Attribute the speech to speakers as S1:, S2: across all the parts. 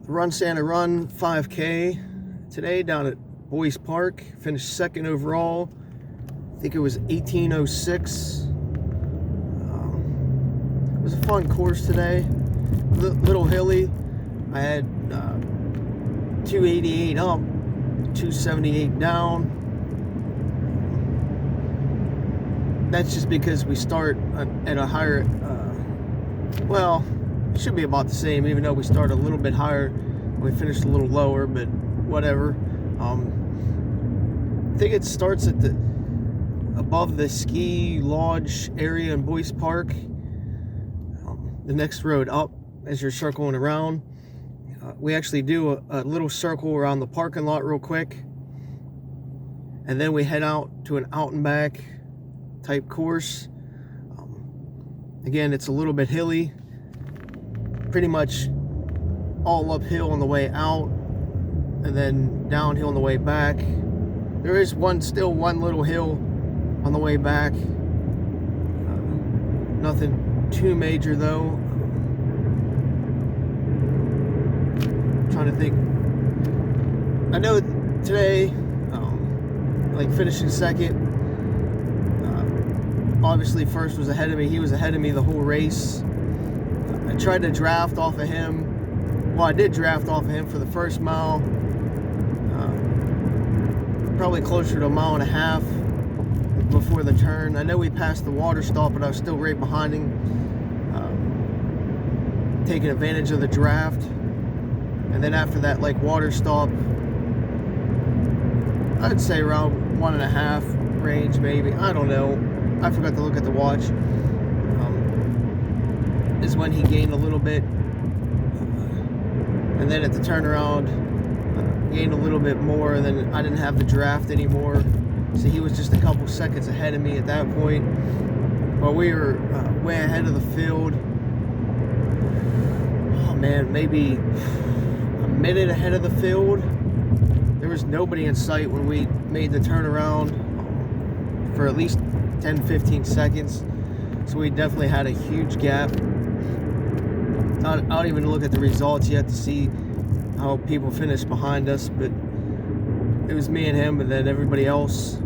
S1: Run Santa Run 5K today down at Boyce Park. Finished second overall. I think it was 18:06. It was a fun course today. Little hilly. I had 288 up, 278 down. That's just because we start at a higher, well, it should be about the same, even though we started a little bit higher. We finished a little lower, but whatever. I think it starts at above the ski lodge area in Boyce Park. The next road up as you're circling around. We actually do a little circle around the parking lot real quick, and then we head out to an out and back type course. Again, it's a little bit hilly, pretty much all uphill on the way out and then downhill on the way back. There is still one little hill on the way back. Nothing too major though. I'm trying to think. I know today, like finishing second, obviously first was ahead of me. He was ahead of me the whole race. I tried to draft off of him. Well, I did draft off of him for the first mile. Probably closer to a mile and a half before the turn. I know we passed the water stop, but I was still right behind him, taking advantage of the draft. And then after that, like water stop, I'd say around 1.5 range, maybe. I don't know. I forgot to look at the watch. Is when he gained a little bit, and then at the turnaround, gained a little bit more. And then I didn't have the draft anymore, so he was just a couple seconds ahead of me at that point. But we were way ahead of the field. Oh man, maybe a minute ahead of the field. There was nobody in sight when we made the turnaround for at least 10-15 seconds. So we definitely had a huge gap. I don't even look at the results yet to see how people finished behind us, but it was me and him and then everybody else.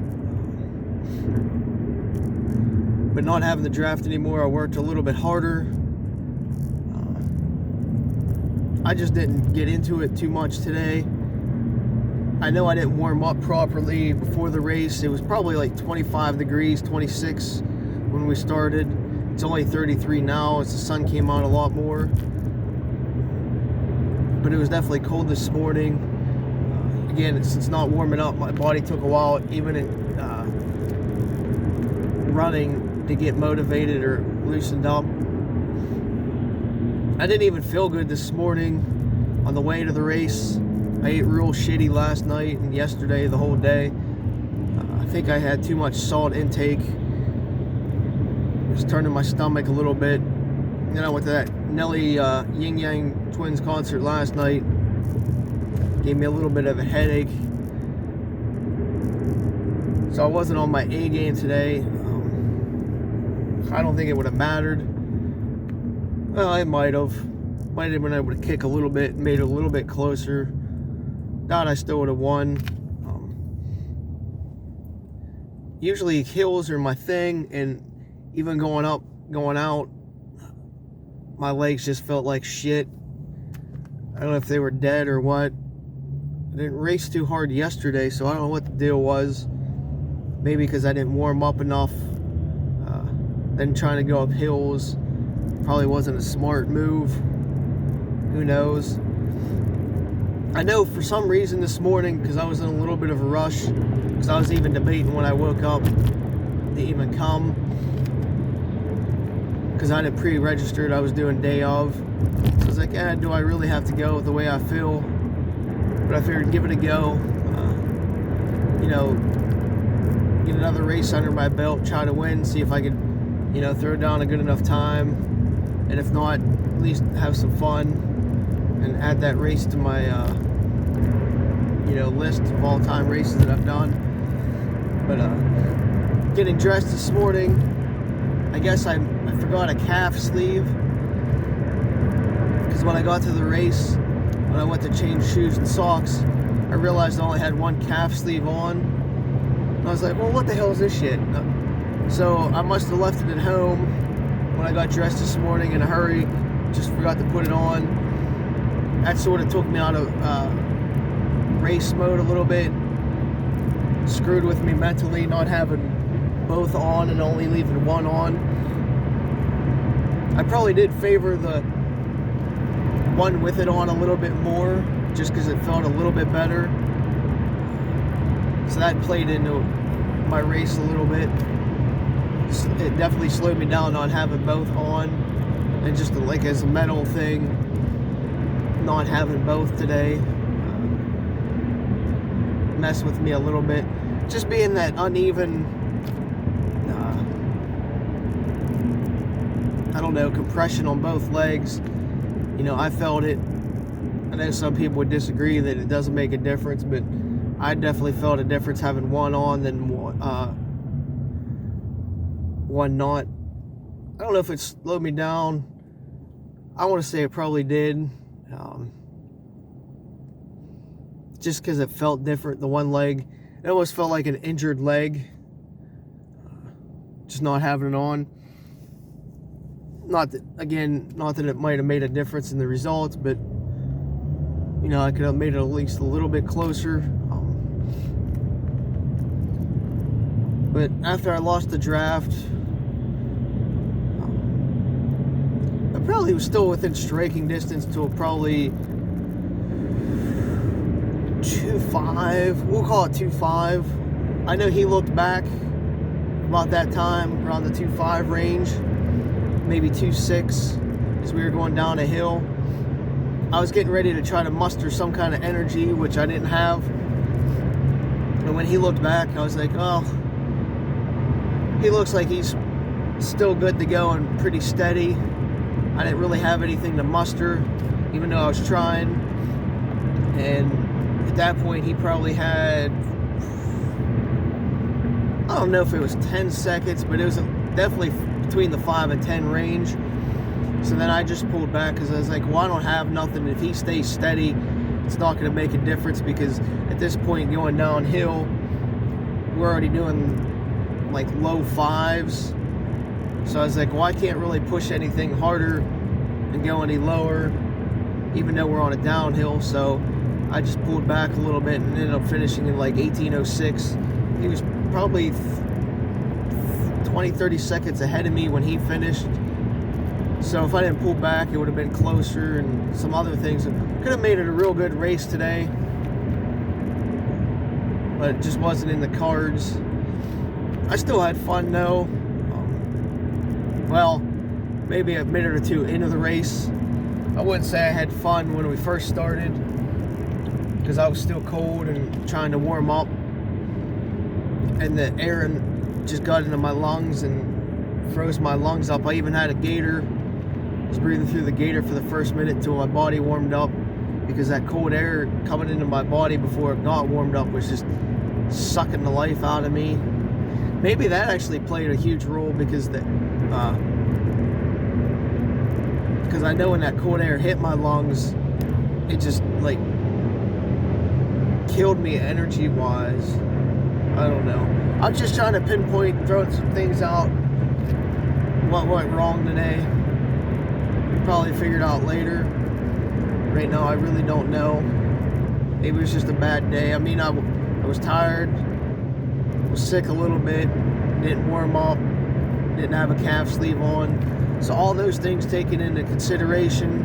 S1: But not having the draft anymore, I worked a little bit harder. I just didn't get into it too much today. I know I didn't warm up properly before the race. It was probably like 25 degrees, 26 when we started. It's only 33 now as the sun came out a lot more. But it was definitely cold this morning. Again, it's not warming up. My body took a while, even in running, to get motivated or loosened up. I didn't even feel good this morning on the way to the race. I ate real shitty last night and yesterday, the whole day. I think I had too much salt intake. Just turning my stomach a little bit. Then I went to that Nelly Yin Yang Twins concert last night. Gave me a little bit of a headache. So I wasn't on my A game today. I don't think it would have mattered. Well, I might have been able to kick a little bit, made it a little bit closer. Doubt I still would have won. Usually hills are my thing, and even going up, going out, my legs just felt like shit. I don't know if they were dead or what. I didn't race too hard yesterday, so I don't know what the deal was. Maybe because I didn't warm up enough. Then trying to go up hills probably wasn't a smart move. Who knows? I know for some reason this morning, because I was in a little bit of a rush, because I was even debating when I woke up to even come, because I didn't pre-registered. I was doing day of, so I was like, do I really have to go the way I feel? But I figured give it a go. Get another race under my belt, try to win, see if I could throw down a good enough time, and if not, at least have some fun and add that race to my list of all-time races that I've done. But getting dressed this morning, I guess I forgot a calf sleeve, because when I got to the race, when I went to change shoes and socks, I realized I only had one calf sleeve on. And I was like, well, what the hell is this shit? So I must have left it at home when I got dressed this morning in a hurry. Just forgot to put it on. That sort of took me out of race mode a little bit. Screwed with me mentally, not having both on and only leaving one on. I probably did favor the one with it on a little bit more, just because it felt a little bit better. So that played into my race a little bit. It definitely slowed me down not having both on, and just like as a mental thing, not having both today messed with me a little bit. Just being that uneven, I don't know, compression on both legs. You know, I felt it. I know some people would disagree that it doesn't make a difference, but I definitely felt a difference having one on than one not. I don't know if it slowed me down. I want to say it probably did. Just because it felt different, the one leg. It almost felt like an injured leg. Just not having it on. Not that it might have made a difference in the results, but you know, I could have made it at least a little bit closer. But after I lost the draft, I probably was still within striking distance to probably 2.5. We'll call it 2.5. I know he looked back about that time around the 2.5 range, maybe 2.6, as we were going down a hill. I was getting ready to try to muster some kind of energy, which I didn't have. And when he looked back, I was like, oh, he looks like he's still good to go and pretty steady. I didn't really have anything to muster, even though I was trying. And at that point, he probably had, I don't know if it was 10 seconds, but it was definitely between the 5 and 10 range. So then I just pulled back because I was like, well, I don't have nothing. If he stays steady, it's not going to make a difference, because at this point going downhill, we're already doing like low 5s. So I was like, well, I can't really push anything harder and go any lower, even though we're on a downhill. So I just pulled back a little bit and ended up finishing in like 18:06. He was probably 20-30 seconds ahead of me when he finished. So if I didn't pull back, it would have been closer, and some other things. Could have made it a real good race today, but it just wasn't in the cards. I still had fun though. Well, maybe a minute or two into the race. I wouldn't say I had fun when we first started, because I was still cold and trying to warm up, and the air just got into my lungs and froze my lungs up. I even had a gator. I was breathing through the gator for the first minute until my body warmed up, because that cold air coming into my body before it got warmed up was just sucking the life out of me. Maybe that actually played a huge role, because I know when that cold air hit my lungs, it just like killed me energy wise. I don't know. I'm just trying to pinpoint, throwing some things out, what went wrong today. Probably figured out later. Right now I really don't know. Maybe it was just a bad day. I mean, I was tired, was sick a little bit, didn't warm up, didn't have a calf sleeve on. So all those things taken into consideration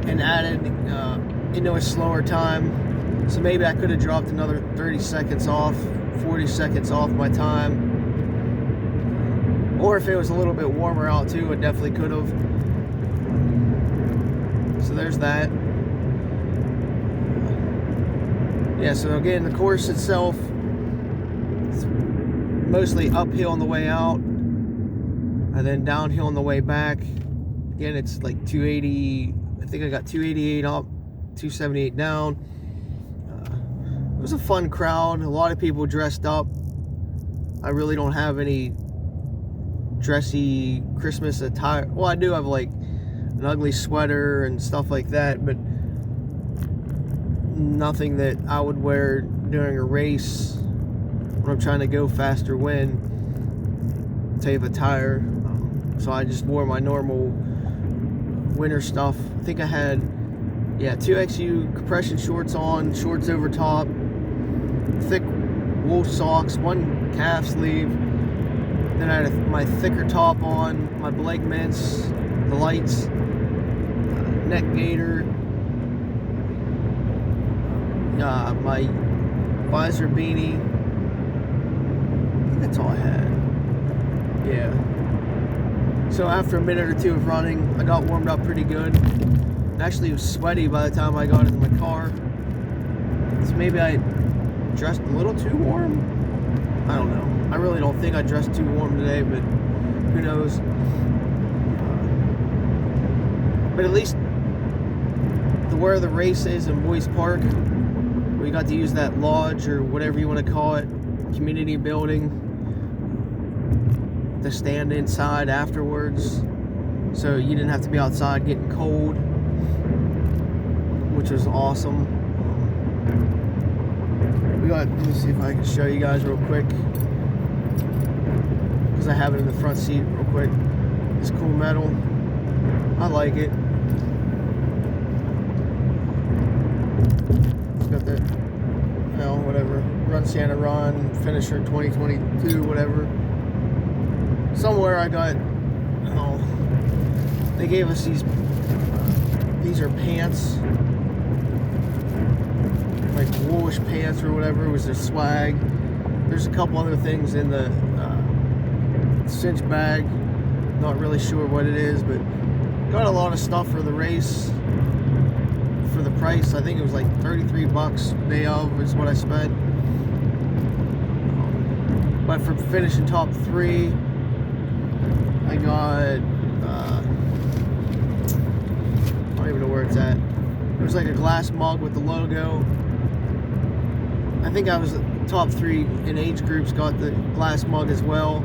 S1: and added into a slower time. So maybe I could have dropped another 30 seconds off, 40 seconds off my time. Or if it was a little bit warmer out too, it definitely could have. So there's that. Yeah, so again, the course itself, it's mostly uphill on the way out, and then downhill on the way back. Again, it's like 280, I think I got 288 up, 278 down. It was a fun crowd, a lot of people dressed up. I really don't have any dressy Christmas attire. Well, I do have like an ugly sweater and stuff like that, but nothing that I would wear during a race when I'm trying to go faster win type of attire. So I just wore my normal winter stuff. I think I had 2XU compression shorts on, shorts over top, thick wool socks, one calf sleeve. Then I had my thicker top on, my Blake mints, the lights, neck gaiter, my visor beanie. I think that's all I had. Yeah. So after a minute or two of running, I got warmed up pretty good. Actually, it was sweaty by the time I got into my car. So maybe I dressed a little too warm. I don't know. I really don't think I dressed too warm today, but who knows. But at least where the race is in Boyce Park, we got to use that lodge or whatever you want to call it, community building, to stand inside afterwards. So you didn't have to be outside getting cold, which was awesome. Let me see if I can show you guys real quick, because I have it in the front seat real quick. It's cool metal. I like it. It's got that, whatever. Run Santa Run, finisher 2022, whatever. Somewhere I got, they gave us these are pants. Like woolish pants or whatever. It was a swag. There's a couple other things in the cinch bag. Not really sure what it is, but got a lot of stuff for the race for the price. I think it was like $33 day of is what I spent. But for finishing top 3, I got I don't even know where it's at. It was like a glass mug with the logo. I think I was top 3 in age groups, got the glass mug as well.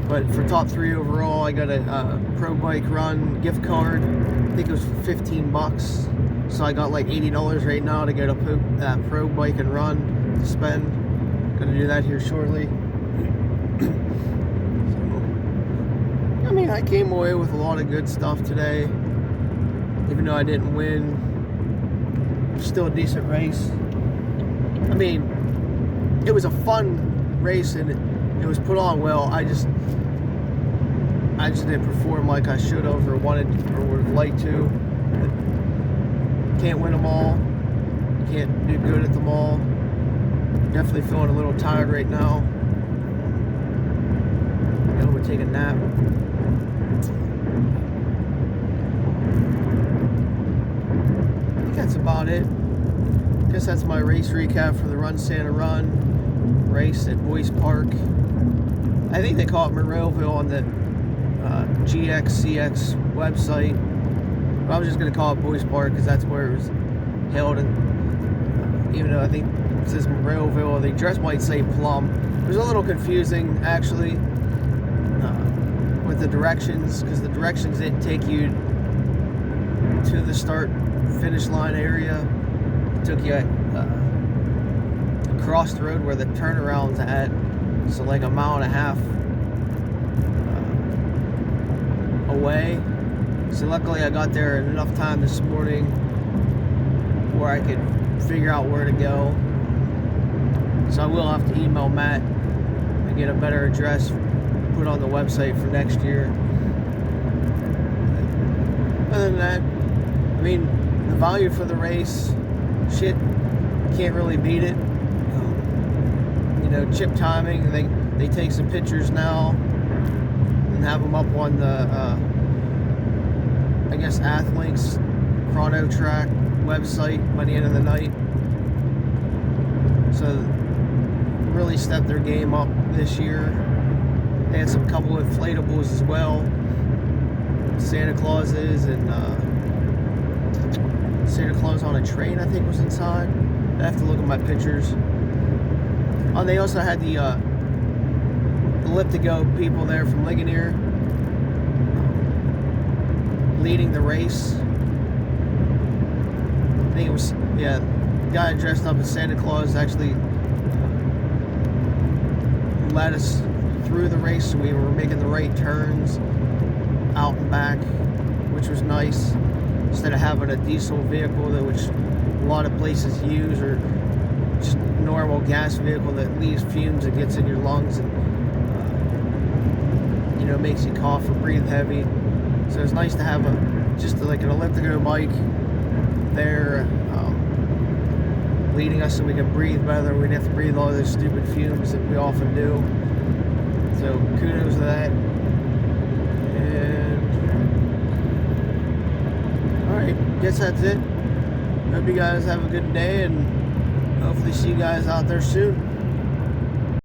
S1: But for top 3 overall, I got a Pro Bike Run gift card. I think it was $15. So I got like $80 right now to get a Pro Bike and Run to spend. Gonna do that here shortly. So, I mean, I came away with a lot of good stuff today. Even though I didn't win, still a decent race. I mean, it was a fun race and it was put on well. I just didn't perform like I should have or wanted or would have liked to. Can't win them all. Can't do good at them all. Definitely feeling a little tired right now. I'm gonna take a nap. I think that's about it. Guess that's my race recap for the Run Santa Run race at Boyce Park. I think they call it Monroeville on the GXCX website. But I was just going to call it Boyce Park because that's where it was held. And even though I think it says Monroeville, the address might say Plum. It was a little confusing actually with the directions, because the directions didn't take you to the start finish line area. Took you across the road where the turnaround's at, so like a mile and a half away. So luckily I got there in enough time this morning where I could figure out where to go. So I will have to email Matt and get a better address put on the website for next year. Other than that, I mean, the value for the race, shit, can't really beat it. Chip timing, they take some pictures now and have them up on the I guess Athlinks Chrono Track website by the end of the night. So really stepped their game up this year. They had some couple of inflatables as well, Santa Clauses and Santa Claus on a train I think was inside. I have to look at my pictures. Oh, they also had the Elliptigo people there from Ligonier leading the race. I think it was, guy dressed up as Santa Claus actually led us through the race, so we were making the right turns out and back, which was nice, instead of having a diesel vehicle that which a lot of places use, or just normal gas vehicle that leaves fumes and gets in your lungs and makes you cough or breathe heavy. So it's nice to have just like an elliptical bike there leading us so we can breathe better. We didn't have to breathe all those stupid fumes that we often do. So kudos to that. And alright, guess that's it. Hope you guys have a good day, and hopefully see you guys out there soon.